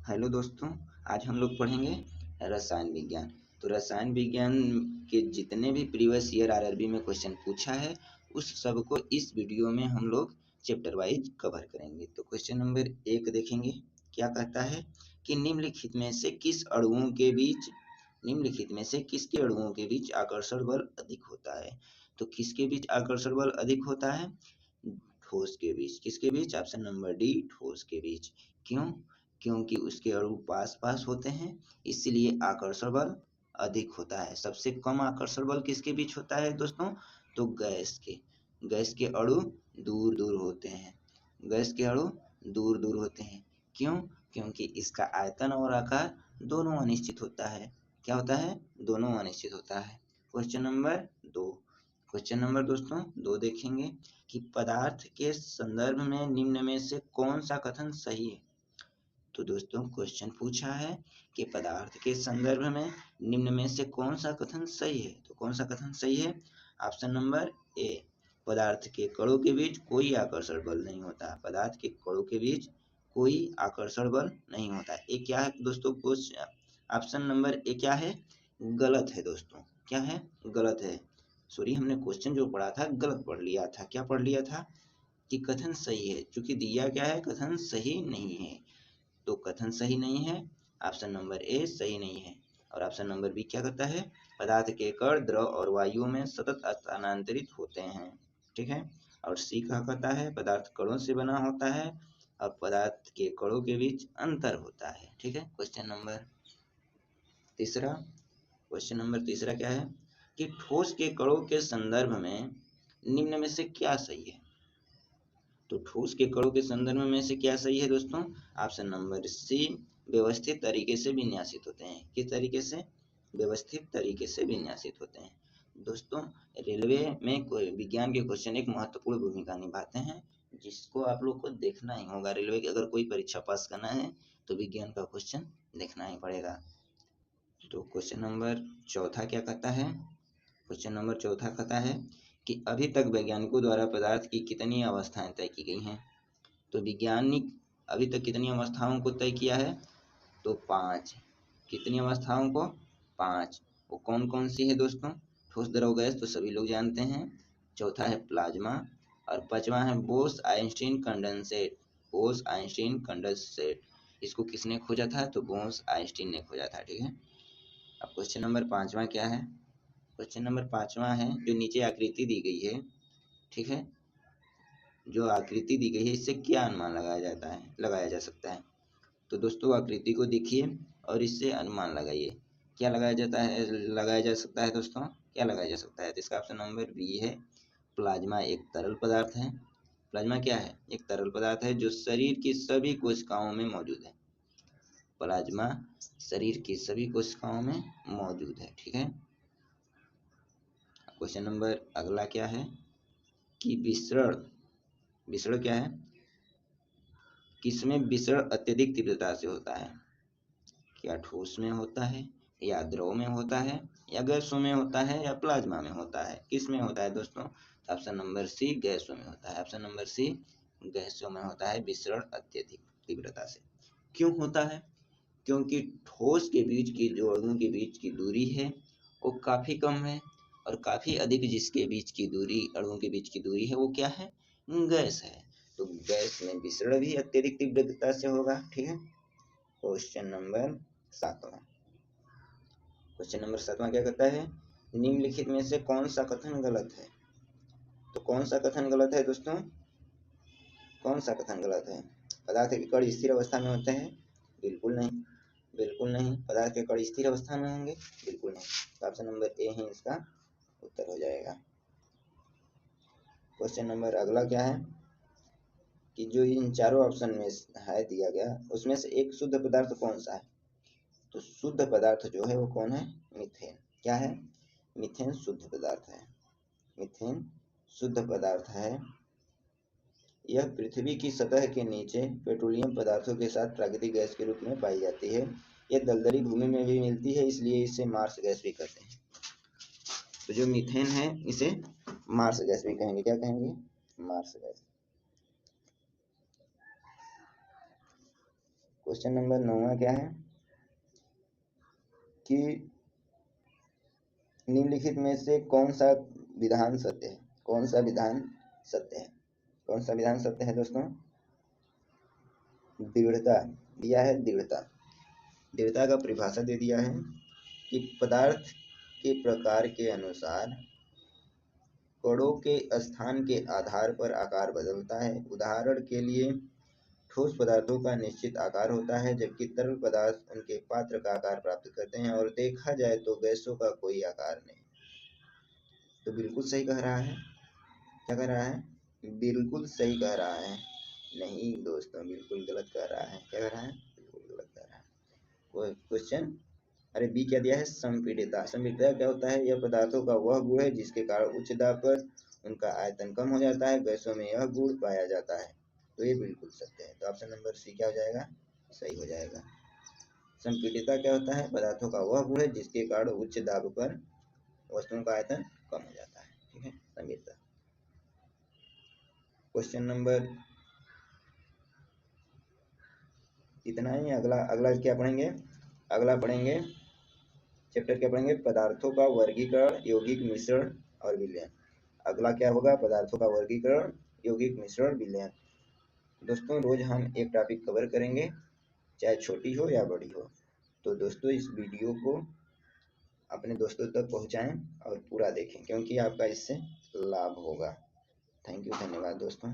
Hello दोस्तों, आज हम लोग पढ़ेंगे रसायन विज्ञान। तो रसायन विज्ञान के जितने भी प्रीवियस ईयर आरआरबी में क्वेश्चन पूछा है उस सब को इस वीडियो में हम लोग चैप्टर वाइज कवर करेंगे। तो क्वेश्चन नंबर 1 देखेंगे। क्या कहता है कि निम्नलिखित में से किसके अणुओं के बीच आकर्षण बल अधिक होता है। तो किसके बीच आकर्षण बल अधिक होता है? ठोस के बीच। किसके बीच? ऑप्शन नंबर डी, ठोस के बीच। क्यों? क्योंकि उसके अणु पास पास होते हैं, इसलिए आकर्षण बल अधिक होता है। सबसे कम आकर्षण बल किसके बीच होता है दोस्तों? तो गैस के अणु दूर दूर होते हैं। गैस के अणु दूर दूर होते हैं। क्यों? क्योंकि इसका आयतन और आकार दोनों अनिश्चित होता है। क्या होता है? दोनों अनिश्चित होता है। Question number 2। क्वेश्चन नंबर दोस्तों 2 देखेंगे कि पदार्थ के संदर्भ में निम्न में से कौन सा कथन सही है। तो दोस्तों क्वेश्चन पूछा है कि पदार्थ के संदर्भ में निम्न में से कौन सा कथन सही है। तो कौन सा कथन सही है? ऑप्शन नंबर ए, पदार्थ के कणों के बीच कोई आकर्षण बल नहीं होता। पदार्थ के कणों के बीच कोई आकर्षण बल नहीं होता। ये क्या है दोस्तों? ऑप्शन नंबर ए क्या है? गलत है दोस्तों। क्या है? गलत है। सॉरी, हमने क्वेश्चन जो पढ़ा था गलत पढ़ लिया था। क्या पढ़ लिया था? कि कथन सही है, क्योंकि दिया क्या है? कथन सही नहीं है। तो कथन सही नहीं है, ऑप्शन नंबर ए सही नहीं है। और ऑप्शन नंबर बी क्या कहता है? पदार्थ के कण द्रव और वायु में सतत स्थानांतरित होते हैं। ठीक है। और सी क्या कहता है? पदार्थ कणों से बना होता है और पदार्थ के कणों के बीच अंतर होता है। ठीक है। क्वेश्चन नंबर तीसरा क्या है कि ठोस के कणों के संदर्भ में निम्न में से क्या सही है। तो ठोस के कणों के संदर्भ में से क्या सही है दोस्तों? ऑप्शन नंबर सी, व्यवस्थित तरीके से विन्यासित होते हैं। किस तरीके से? व्यवस्थित तरीके से विन्यासित होते हैं। दोस्तों रेलवे में कोई विज्ञान के क्वेश्चन एक महत्वपूर्ण भूमिका निभाते हैं, जिसको आप लोग को देखना ही होगा। रेलवे की अगर कोई परीक्षा पास करना है तो विज्ञान का क्वेश्चन देखना ही पड़ेगा। तो क्वेश्चन नंबर 4 क्या कहता है? क्वेश्चन नंबर 4 कहता है कि अभी तक वैज्ञानिकों द्वारा पदार्थ की कितनी अवस्थाएं तय की गई हैं। तो वैज्ञानिक अभी तक कितनी अवस्थाओं को तय किया है? तो 5। कितनी अवस्थाओं को? 5। वो कौन कौन सी है दोस्तों? ठोस, द्रव, गैस तो सभी लोग जानते हैं। चौथा है प्लाज्मा और 5वां है Bose Einstein condensate. Bose Einstein condensate इसको किसने खोजा था? तो बोस आइंस्टीन ने खोजा था। ठीक है। अब क्वेश्चन नंबर 5वां क्या है? क्वेश्चन नंबर 5वां है जो नीचे आकृति दी गई है। ठीक है। जो आकृति दी गई है इससे क्या अनुमान लगाया जा सकता है। तो दोस्तों आकृति को देखिए और इससे अनुमान लगाइए। क्या लगाया जा सकता है दोस्तों? क्या लगाया जा सकता है? तो इसका ऑप्शन नंबर बी है, प्लाज्मा एक तरल पदार्थ है। प्लाज्मा क्या है? एक तरल पदार्थ है जो शरीर की सभी कोशिकाओं में मौजूद है। प्लाज्मा शरीर की सभी कोशिकाओं में मौजूद है। ठीक है। क्वेश्चन नंबर अगला क्या है कि विसरण क्या है? किसमें विसरण अत्यधिक तीव्रता से होता है? क्या ठोस में होता है या द्रव में होता है या गैसों में होता है या प्लाज्मा में होता है? किस में होता है दोस्तों? ऑप्शन नंबर सी, गैसों में होता है। ऑप्शन नंबर सी, गैसों में होता है विसरण अत्यधिक तीव्रता से। क्यों होता है? क्योंकि ठोस के बीच की जो अणुओं के बीच की दूरी है वो काफी कम है और काफी अधिक जिसके बीच की दूरी, अणुओं के बीच की दूरी है वो क्या है? गैस है। तो गैस में विसरण भी अत्यधिक तीव्रता से होगा। ठीक है। क्वेश्चन नंबर 7वां। क्वेश्चन नंबर 7वां क्या कहता है? निम्नलिखित में से कौन सा कथन गलत है। तो कौन सा कथन गलत है दोस्तों? कौन सा कथन गलत है? पदार्थ के कण स्थिर अवस्था में होते हैं? बिल्कुल नहीं, बिल्कुल नहीं। पदार्थ के कण स्थिर अवस्था में होंगे? बिल्कुल नहीं। तो ऑप्शन नंबर ए ही इसका उत्तर हो जाएगा। क्वेश्चन नंबर अगला क्या है कि जो इन चारों ऑप्शन में है दिया गया उसमें से एक शुद्ध पदार्थ कौन सा है। तो शुद्ध पदार्थ जो है वो कौन है? मीथेन। क्या है? मीथेन शुद्ध पदार्थ है। मीथेन शुद्ध पदार्थ है। यह पृथ्वी की सतह के नीचे पेट्रोलियम पदार्थों के साथ प्राकृतिक गैस के रूप में पाई जाती है। यह दलदली भूमि में भी मिलती है, इसलिए इसे मार्स गैस भी कहते हैं। तो जो मीथेन है इसे मार्स गैस भी कहेंगे। क्या कहेंगे? Marsh gas. क्वेश्चन नंबर 9 क्या है कि निम्नलिखित में से कौन सा विधान सत्य है? कौन सा विधान सत्य है? कौन सा विधान सत्य है दोस्तों? दृढ़ता दिया है। दृढ़ता का परिभाषा दे दिया है कि पदार्थ के प्रकार के अनुसार कणों के स्थान के आधार पर आकार बदलता है। उदाहरण के लिए ठोस पदार्थों का निश्चित आकार होता है, जबकि तरल पदार्थ उनके पात्र का आकार प्राप्त करते हैं। और देखा जाए तो गैसों का कोई आकार नहीं। तो बिल्कुल सही कह रहा है। क्या कह रहा है? बिल्कुल सही कह रहा है। नहीं दोस्तों, बिल्कुल गलत कह रहा है। क्या कह रहा है? बिल्कुल गलत कह रहा है। क्वेश्चन अरे बी क्या दिया है? संपीड़ितता। संपीड़ितता क्या होता है? यह पदार्थों का वह गुण है जिसके कारण उच्च दाब पर उनका आयतन कम हो जाता है। गैसों में यह गुण पाया जाता है। तो ये बिल्कुल सत्य है। तो ऑप्शन नंबर सी क्या हो जाएगा? सही हो जाएगा। संपीड़ितता क्या होता है? पदार्थों का वह गुण है जिसके कारण उच्च दाब पर वस्तुओं का आयतन कम हो जाता है। ठीक है, संपीड़ितता। क्वेश्चन नंबर इतना ही। अगला क्या पढ़ेंगे? अगला पढ़ेंगे चैप्टर क्या पढ़ेंगे? पदार्थों का वर्गीकरण, यौगिक मिश्रण और विलयन। अगला क्या होगा? पदार्थों का वर्गीकरण, यौगिक मिश्रण, विलयन। दोस्तों रोज हम एक टॉपिक कवर करेंगे, चाहे छोटी हो या बड़ी हो। तो दोस्तों इस वीडियो को अपने दोस्तों तक पहुंचाएं और पूरा देखें, क्योंकि आपका इससे लाभ होगा। थैंक यू, धन्यवाद दोस्तों।